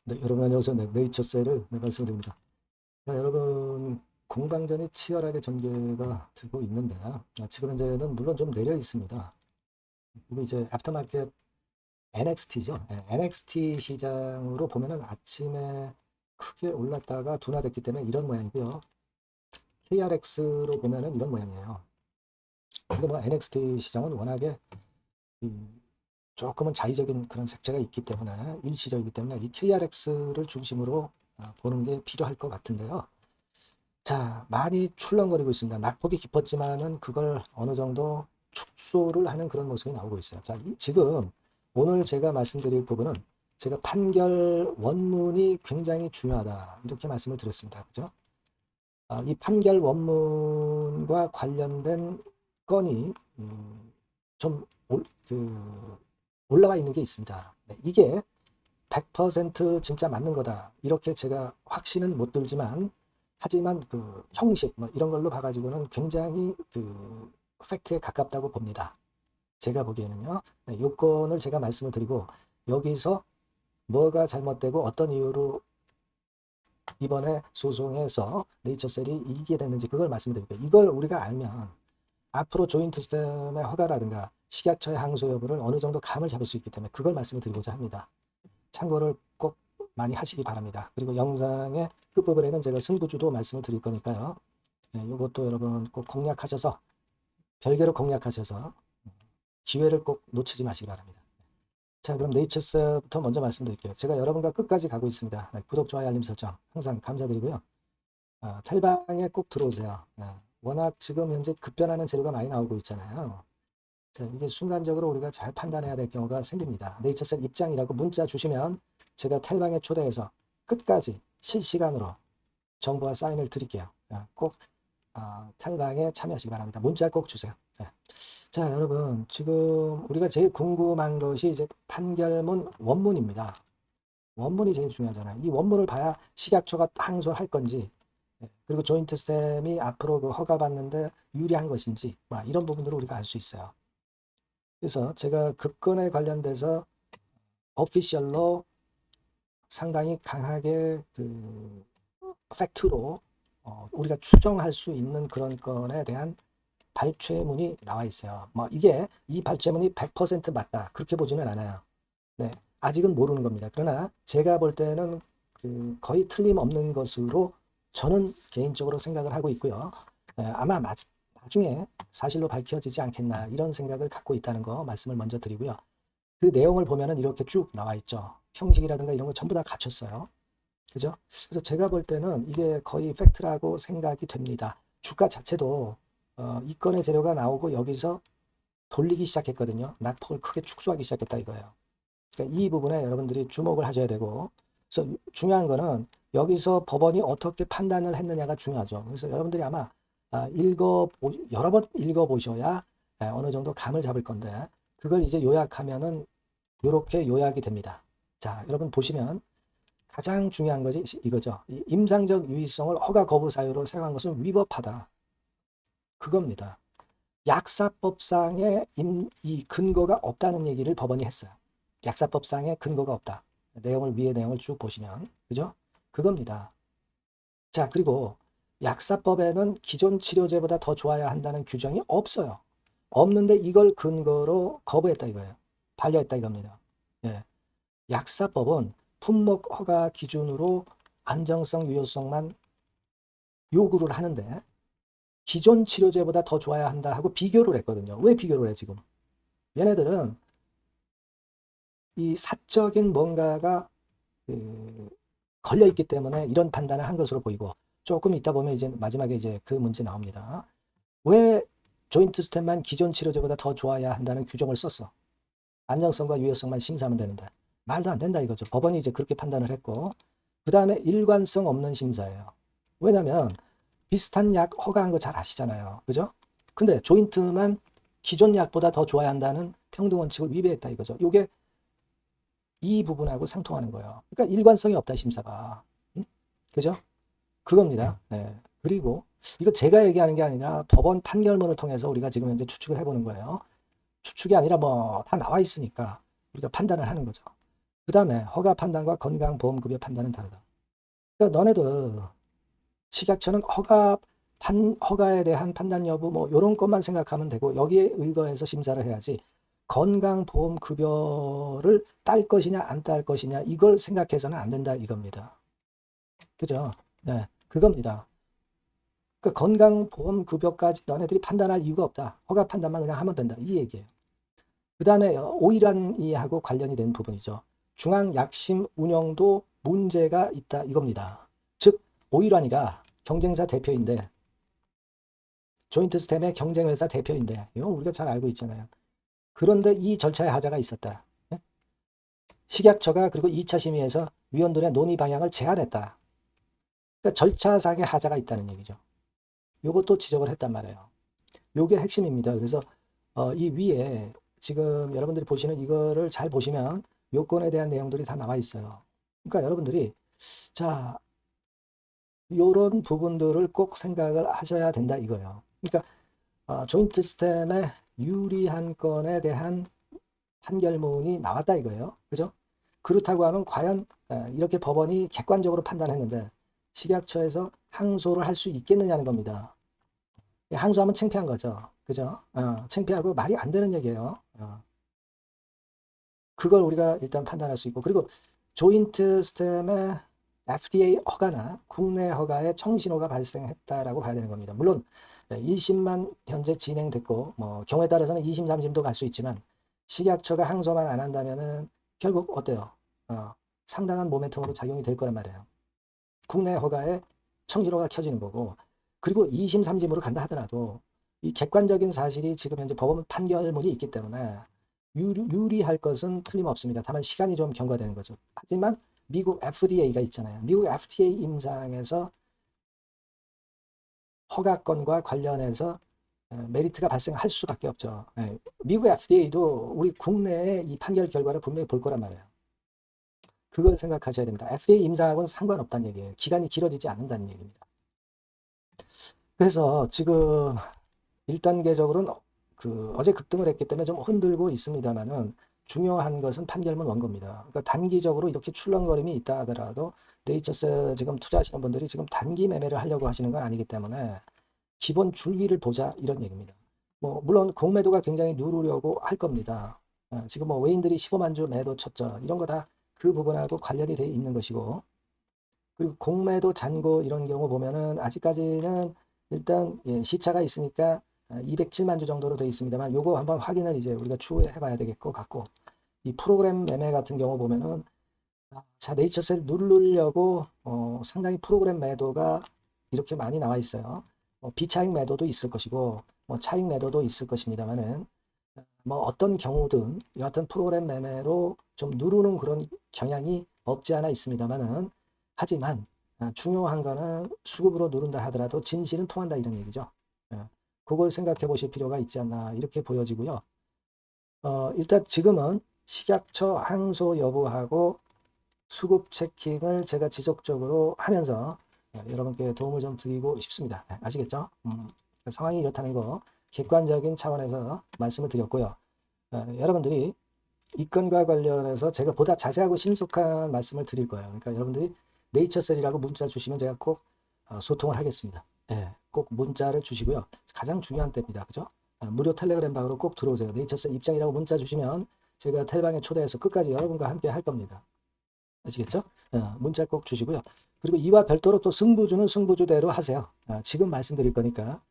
네, 여러분 안녕하세요. 네, 네이처셀을 말씀드립니다. 네, 여러분 공방전이 치열하게 전개가 되고 있는데 지금 현재는 물론 좀 내려 있습니다. 그리고 이제 애프터마켓 NXT죠. NXT 시장으로 보면은 아침에 크게 올랐다가 둔화됐기 때문에 이런 모양이고요. KRX로 보면은 이런 모양이에요. 근데 뭐 NXT 시장은 워낙에 이 조금은 자의적인 그런 색채가 있기 때문에 일시적이기 때문에 이 KRX를 중심으로 보는 게 필요할 것 같은데요. 자, 많이 출렁거리고 있습니다. 낙폭이 깊었지만은 그걸 어느 정도 축소를 하는 그런 모습이 나오고 있어요. 자, 지금 오늘 제가 말씀드릴 부분은 제가 판결 원문이 굉장히 중요하다. 이렇게 말씀을 드렸습니다. 그죠? 이 판결 원문과 관련된 건이 좀 올라와 있는 게 있습니다. 네, 이게 100% 진짜 맞는 거다. 이렇게 제가 확신은 못 들지만 하지만 그 형식 뭐 이런 걸로 봐가지고는 굉장히 그 팩트에 가깝다고 봅니다. 제가 보기에는요. 네, 요건을 제가 말씀을 드리고 여기서 뭐가 잘못되고 어떤 이유로 이번에 소송에서 네이처셀이 이기게 됐는지 그걸 말씀드릴게요. 이걸 우리가 알면 앞으로 조인트 시스템의 허가라든가 식약처의 항소 여부를 어느 정도 감을 잡을 수 있기 때문에 그걸 말씀을 드리고자 합니다. 참고를 꼭 많이 하시기 바랍니다. 그리고 영상의 끝부분에는 제가 승부주도 말씀을 드릴 거니까요. 네, 이것도 여러분 꼭 공략하셔서 별개로 공략하셔서 기회를 꼭 놓치지 마시기 바랍니다. 자, 그럼 네이처스부터 먼저 말씀드릴게요. 제가 여러분과 끝까지 가고 있습니다. 네, 구독, 좋아요, 알림 설정 항상 감사드리고요. 텔방에 꼭 들어오세요. 워낙 지금 현재 급변하는 재료가 많이 나오고 있잖아요. 자, 이게 순간적으로 우리가 잘 판단해야 될 경우가 생깁니다. 네이처셀 입장이라고 문자 주시면 제가 텔방에 초대해서 끝까지 실시간으로 정보와 사인을 드릴게요. 꼭 텔방에 참여하시기 바랍니다. 문자 꼭 주세요. 자, 여러분 지금 우리가 제일 궁금한 것이 이제 판결문 원문입니다. 원문이 제일 중요하잖아요. 이 원문을 봐야 식약처가 항소할 건지 그리고 조인트 스템이 앞으로 그 허가받는데 유리한 것인지 이런 부분들을 우리가 알 수 있어요. 그래서 제가 그 건에 관련돼서 오피셜로 상당히 강하게 그 팩트로 우리가 추정할 수 있는 그런 건에 대한 발췌문이 나와 있어요. 뭐 이게 이 발췌문이 100% 맞다 그렇게 보지는 않아요. 네, 아직은 모르는 겁니다. 그러나 제가 볼 때는 그 거의 틀림없는 것으로 저는 개인적으로 생각을 하고 있고요. 아마 나중에 사실로 밝혀지지 않겠나 이런 생각을 갖고 있다는 거 말씀을 먼저 드리고요. 그 내용을 보면은 이렇게 쭉 나와 있죠. 형식이라든가 이런 거 전부 다 갖췄어요. 그죠? 그래서 제가 볼 때는 이게 거의 팩트라고 생각이 됩니다. 주가 자체도 이 건의 재료가 나오고 여기서 돌리기 시작했거든요. 낙폭을 크게 축소하기 시작했다 이거예요. 그러니까 이 부분에 여러분들이 주목을 하셔야 되고, 그래서 중요한 거는 여기서 법원이 어떻게 판단을 했느냐가 중요하죠. 그래서 여러분들이 아마 여러 번 읽어보셔야 어느 정도 감을 잡을 건데, 그걸 이제 요약하면은 이렇게 요약이 됩니다. 자, 여러분 보시면 가장 중요한 것이 이거죠. 임상적 유의성을 허가 거부 사유로 사용한 것은 위법하다. 그겁니다. 약사법상의 이 근거가 없다는 얘기를 법원이 했어요. 약사법상의 근거가 없다. 위의 내용을 쭉 보시면 그죠? 그겁니다. 자, 그리고 약사법에는 기존 치료제보다 더 좋아야 한다는 규정이 없어요. 없는데 이걸 근거로 거부했다 이거예요. 반려했다 이겁니다. 예. 약사법은 품목 허가 기준으로 안정성, 유효성만 요구를 하는데 기존 치료제보다 더 좋아야 한다 하고 비교를 했거든요. 왜 비교를 해 지금? 얘네들은 이 사적인 뭔가가 걸려 있기 때문에 이런 판단을 한 것으로 보이고 조금 있다 보면 이제 마지막에 이제 그 문제 나옵니다. 왜 조인트 스템만 기존 치료제보다 더 좋아야 한다는 규정을 썼어? 안정성과 유효성만 심사하면 되는데 말도 안 된다 이거죠. 법원이 이제 그렇게 판단을 했고 그 다음에 일관성 없는 심사예요. 왜냐하면 비슷한 약 허가한 거 잘 아시잖아요. 그죠? 근데 조인트만 기존 약보다 더 좋아야 한다는 평등 원칙을 위배했다 이거죠. 이게 이 부분하고 상통하는 거예요. 그러니까 일관성이 없다 심사가. 그죠? 그겁니다. 네. 그리고 이거 제가 얘기하는 게 아니라 법원 판결문을 통해서 우리가 지금 현재 추측을 해보는 거예요. 추측이 아니라 뭐 다 나와 있으니까 우리가 판단을 하는 거죠. 그 다음에 허가 판단과 건강보험급여 판단은 다르다. 그러니까 너네들 식약처는 허가에 대한 판단 여부 뭐 이런 것만 생각하면 되고 여기에 의거해서 심사를 해야지 건강보험급여를 딸 것이냐 안 딸 것이냐 이걸 생각해서는 안 된다 이겁니다. 그죠? 네, 그겁니다. 그러니까 건강보험급여까지 너네들이 판단할 이유가 없다. 허가 판단만 그냥 하면 된다. 이 얘기예요. 그 다음에 오일환이하고 관련이 되는 부분이죠. 중앙약심 운영도 문제가 있다 이겁니다. 즉 오일환이가 경쟁사 대표인데 조인트 스템의 경쟁회사 대표인데 이건 우리가 잘 알고 있잖아요. 그런데 이 절차에 하자가 있었다. 예? 식약처가 그리고 2차 심의에서 위원들의 논의 방향을 제안했다. 그러니까 절차상의 하자가 있다는 얘기죠. 요것도 지적을 했단 말이에요. 요게 핵심입니다. 그래서 이 위에 지금 여러분들이 보시는 이거를 잘 보시면 요건에 대한 내용들이 다 나와 있어요. 그러니까 여러분들이 자 요런 부분들을 꼭 생각을 하셔야 된다 이거예요. 그러니까 조인트 스템의 유리한 건에 대한 판결문이 나왔다 이거예요. 그죠? 그렇다고 하면 과연 이렇게 법원이 객관적으로 판단했는데 식약처에서 항소를 할 수 있겠느냐는 겁니다. 항소하면 창피한 거죠. 그죠? 창피하고 말이 안 되는 얘기예요. 그걸 우리가 일단 판단할 수 있고 그리고 조인트 스템의 FDA 허가나 국내 허가에 청신호가 발생했다라고 봐야 되는 겁니다. 물론 1심만 현재 진행됐고 뭐 경우에 따라서는 2심, 3심도 갈 수 있지만 식약처가 항소만 안 한다면은 결국 어때요? 상당한 모멘텀으로 작용이 될 거란 말이에요. 국내 허가에 청신호가 켜지는 거고 그리고 2심, 3심으로 간다 하더라도 이 객관적인 사실이 지금 현재 법원 판결문이 있기 때문에 유리할 것은 틀림없습니다. 다만 시간이 좀 경과되는 거죠. 하지만 미국 FDA가 있잖아요. 미국 FDA 임상에서 허가권과 관련해서 메리트가 발생할 수밖에 없죠. 미국 FDA도 우리 국내의 이 판결 결과를 분명히 볼 거란 말이에요. 그걸 생각하셔야 됩니다. FDA 임상하고는 상관없다는 얘기예요. 기간이 길어지지 않는다는 얘기입니다. 그래서 지금 1단계적으로는 어제 급등을 했기 때문에 좀 흔들고 있습니다만은 중요한 것은 판결문 원고입니다. 그러니까 단기적으로 이렇게 출렁거림이 있다 하더라도 네이처스 지금 투자하시는 분들이 지금 단기 매매를 하려고 하시는 건 아니기 때문에 기본 줄기를 보자 이런 얘기입니다. 뭐 물론 공매도가 굉장히 누르려고 할 겁니다. 지금 뭐 외인들이 15만 주 매도 쳤죠. 이런 거 다 그 부분하고 관련이 돼 있는 것이고 그리고 공매도 잔고 이런 경우 보면은 아직까지는 일단 시차가 있으니까 207만 주 정도로 되어 있습니다만 요거 한번 확인을 이제 우리가 추후에 해봐야 될 것 같고 이 프로그램 매매 같은 경우 보면은 자 네이처셀 누르려고 상당히 프로그램 매도가 이렇게 많이 나와 있어요. 비차익 매도도 있을 것이고 뭐 차익 매도도 있을 것입니다만은 뭐 어떤 경우든 여하튼 프로그램 매매로 좀 누르는 그런 경향이 없지 않아 있습니다만은 하지만 중요한 거는 수급으로 누른다 하더라도 진실은 통한다 이런 얘기죠. 그걸 생각해 보실 필요가 있지 않나 이렇게 보여지고요. 일단 지금은 식약처 항소 여부하고 수급 체킹을 제가 지속적으로 하면서 여러분께 도움을 좀 드리고 싶습니다. 아시겠죠? 상황이 이렇다는 거 객관적인 차원에서 말씀을 드렸고요. 여러분들이 이 건과 관련해서 제가 보다 자세하고 신속한 말씀을 드릴 거예요. 그러니까 여러분들이 네이처셀이라고 문자 주시면 제가 꼭 소통을 하겠습니다. 꼭 문자를 주시고요. 가장 중요한 때입니다. 그죠? 무료 텔레그램 방으로 꼭 들어오세요. 네이처셀 입장이라고 문자 주시면 제가 텔방에 초대해서 끝까지 여러분과 함께 할 겁니다. 아시겠죠? 문자 꼭 주시고요. 그리고 이와 별도로 또 승부주는 승부주대로 하세요. 지금 말씀드릴 거니까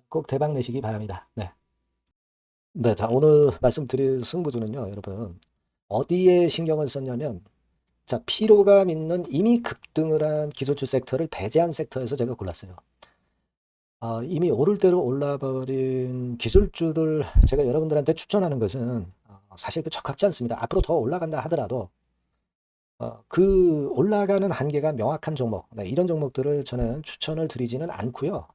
꼭 대박 내시기 바랍니다. 네. 네, 자, 오늘 말씀드릴 승부주는요, 여러분. 어디에 신경을 썼냐면, 자, 피로감 있는 이미 급등을 한 기술주 섹터를 배제한 섹터에서 제가 골랐어요. 이미 오를 대로 올라버린 기술주를 제가 여러분들한테 추천하는 것은 사실 그 적합지 않습니다. 앞으로 더 올라간다 하더라도 그 올라가는 한계가 명확한 종목, 네, 이런 종목들을 저는 추천을 드리지는 않고요.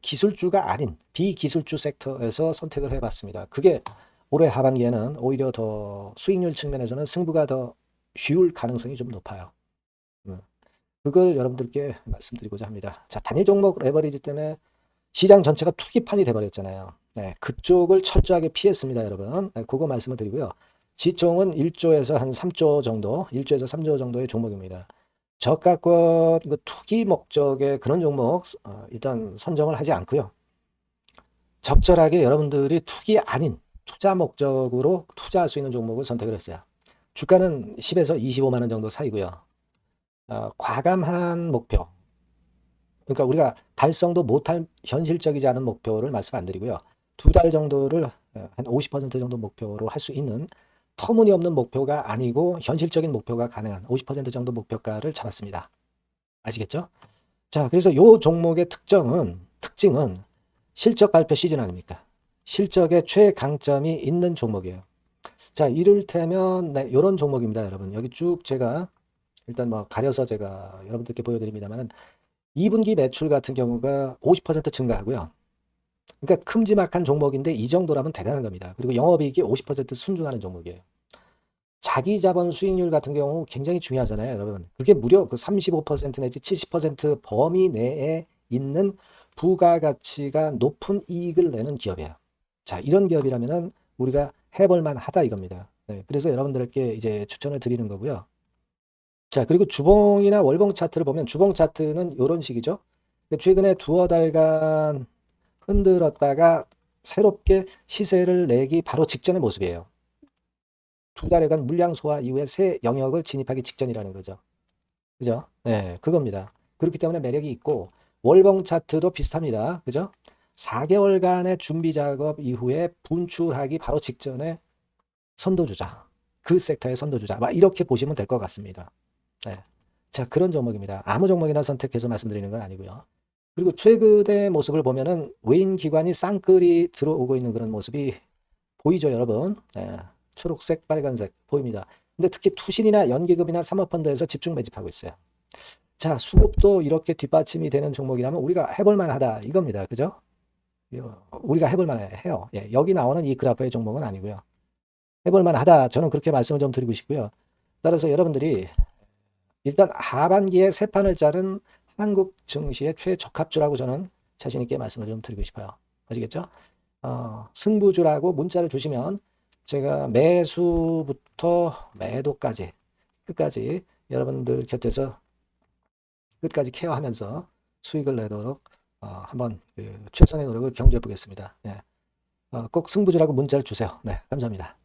기술주가 아닌 비기술주 섹터에서 선택을 해봤습니다. 그게 올해 하반기에는 오히려 더 수익률 측면에서는 승부가 더 쉬울 가능성이 좀 높아요. 그걸 여러분들께 말씀드리고자 합니다. 자, 단일 종목 레버리지 때문에 시장 전체가 투기판이 돼버렸잖아요. 네, 그쪽을 철저하게 피했습니다, 여러분. 네, 그거 말씀을 드리고요. 지총은 1조에서 한 3조 정도, 1조에서 3조 정도의 종목입니다. 저가권 그 투기 목적의 그런 종목 일단 선정을 하지 않고요. 적절하게 여러분들이 투기 아닌 투자 목적으로 투자할 수 있는 종목을 선택을 했어요. 주가는 10에서 25만 원 정도 사이고요. 과감한 목표, 그러니까 우리가 달성도 못할 현실적이지 않은 목표를 말씀 안 드리고요. 2달 정도를 한 50% 정도 목표로 할 수 있는 터무니없는 목표가 아니고 현실적인 목표가 가능한 50% 정도 목표가를 잡았습니다. 아시겠죠? 자, 그래서 요 종목의 특징은 실적 발표 시즌 아닙니까? 실적의 최강점이 있는 종목이에요. 자, 이를테면 네, 이런 종목입니다, 여러분. 여기 쭉 제가 일단 뭐 가려서 제가 여러분들께 보여드립니다만은 2분기 매출 같은 경우가 50% 증가하고요. 그러니까 큼지막한 종목인데 이 정도라면 대단한 겁니다. 그리고 영업이익이 50% 순증하는 종목이에요. 자기 자본 수익률 같은 경우 굉장히 중요하잖아요, 여러분. 그게 무려 그 35% 내지 70% 범위 내에 있는 부가가치가 높은 이익을 내는 기업이에요. 자, 이런 기업이라면은 우리가 해볼 만하다 이겁니다. 네, 그래서 여러분들께 이제 추천을 드리는 거고요. 자, 그리고 주봉이나 월봉 차트를 보면 주봉 차트는 이런 식이죠. 최근에 두어 달간 흔들었다가 새롭게 시세를 내기 바로 직전의 모습이에요. 2달여간 물량 소화 이후에 새 영역을 진입하기 직전이라는 거죠. 그죠? 네, 그겁니다. 그렇기 때문에 매력이 있고 월봉 차트도 비슷합니다. 그죠? 4개월간의 준비 작업 이후에 분출하기 바로 직전에 선도주자. 그 섹터의 선도주자. 막 이렇게 보시면 될 것 같습니다. 네. 자, 그런 종목입니다. 아무 종목이나 선택해서 말씀드리는 건 아니고요. 그리고 최근의 모습을 보면은 외인 기관이 쌍끌이 들어오고 있는 그런 모습이 보이죠, 여러분? 네. 초록색, 빨간색 보입니다. 근데 특히 투신이나 연기금이나 사모펀드에서 집중 매집하고 있어요. 자, 수급도 이렇게 뒷받침이 되는 종목이라면 우리가 해볼 만하다 이겁니다. 그죠? 우리가 해볼 만해요. 예, 여기 나오는 이 그래프의 종목은 아니고요. 해볼 만하다. 저는 그렇게 말씀을 좀 드리고 싶고요. 따라서 여러분들이 일단 하반기에 새 판을 짜는 한국 증시의 최적합주라고 저는 자신 있게 말씀을 좀 드리고 싶어요. 아시겠죠? 승부주라고 문자를 주시면 제가 매수부터 매도까지 끝까지 여러분들 곁에서 끝까지 케어하면서 수익을 내도록 한번 최선의 노력을 경주해 보겠습니다. 네. 꼭 승부주라고 문자를 주세요. 네, 감사합니다.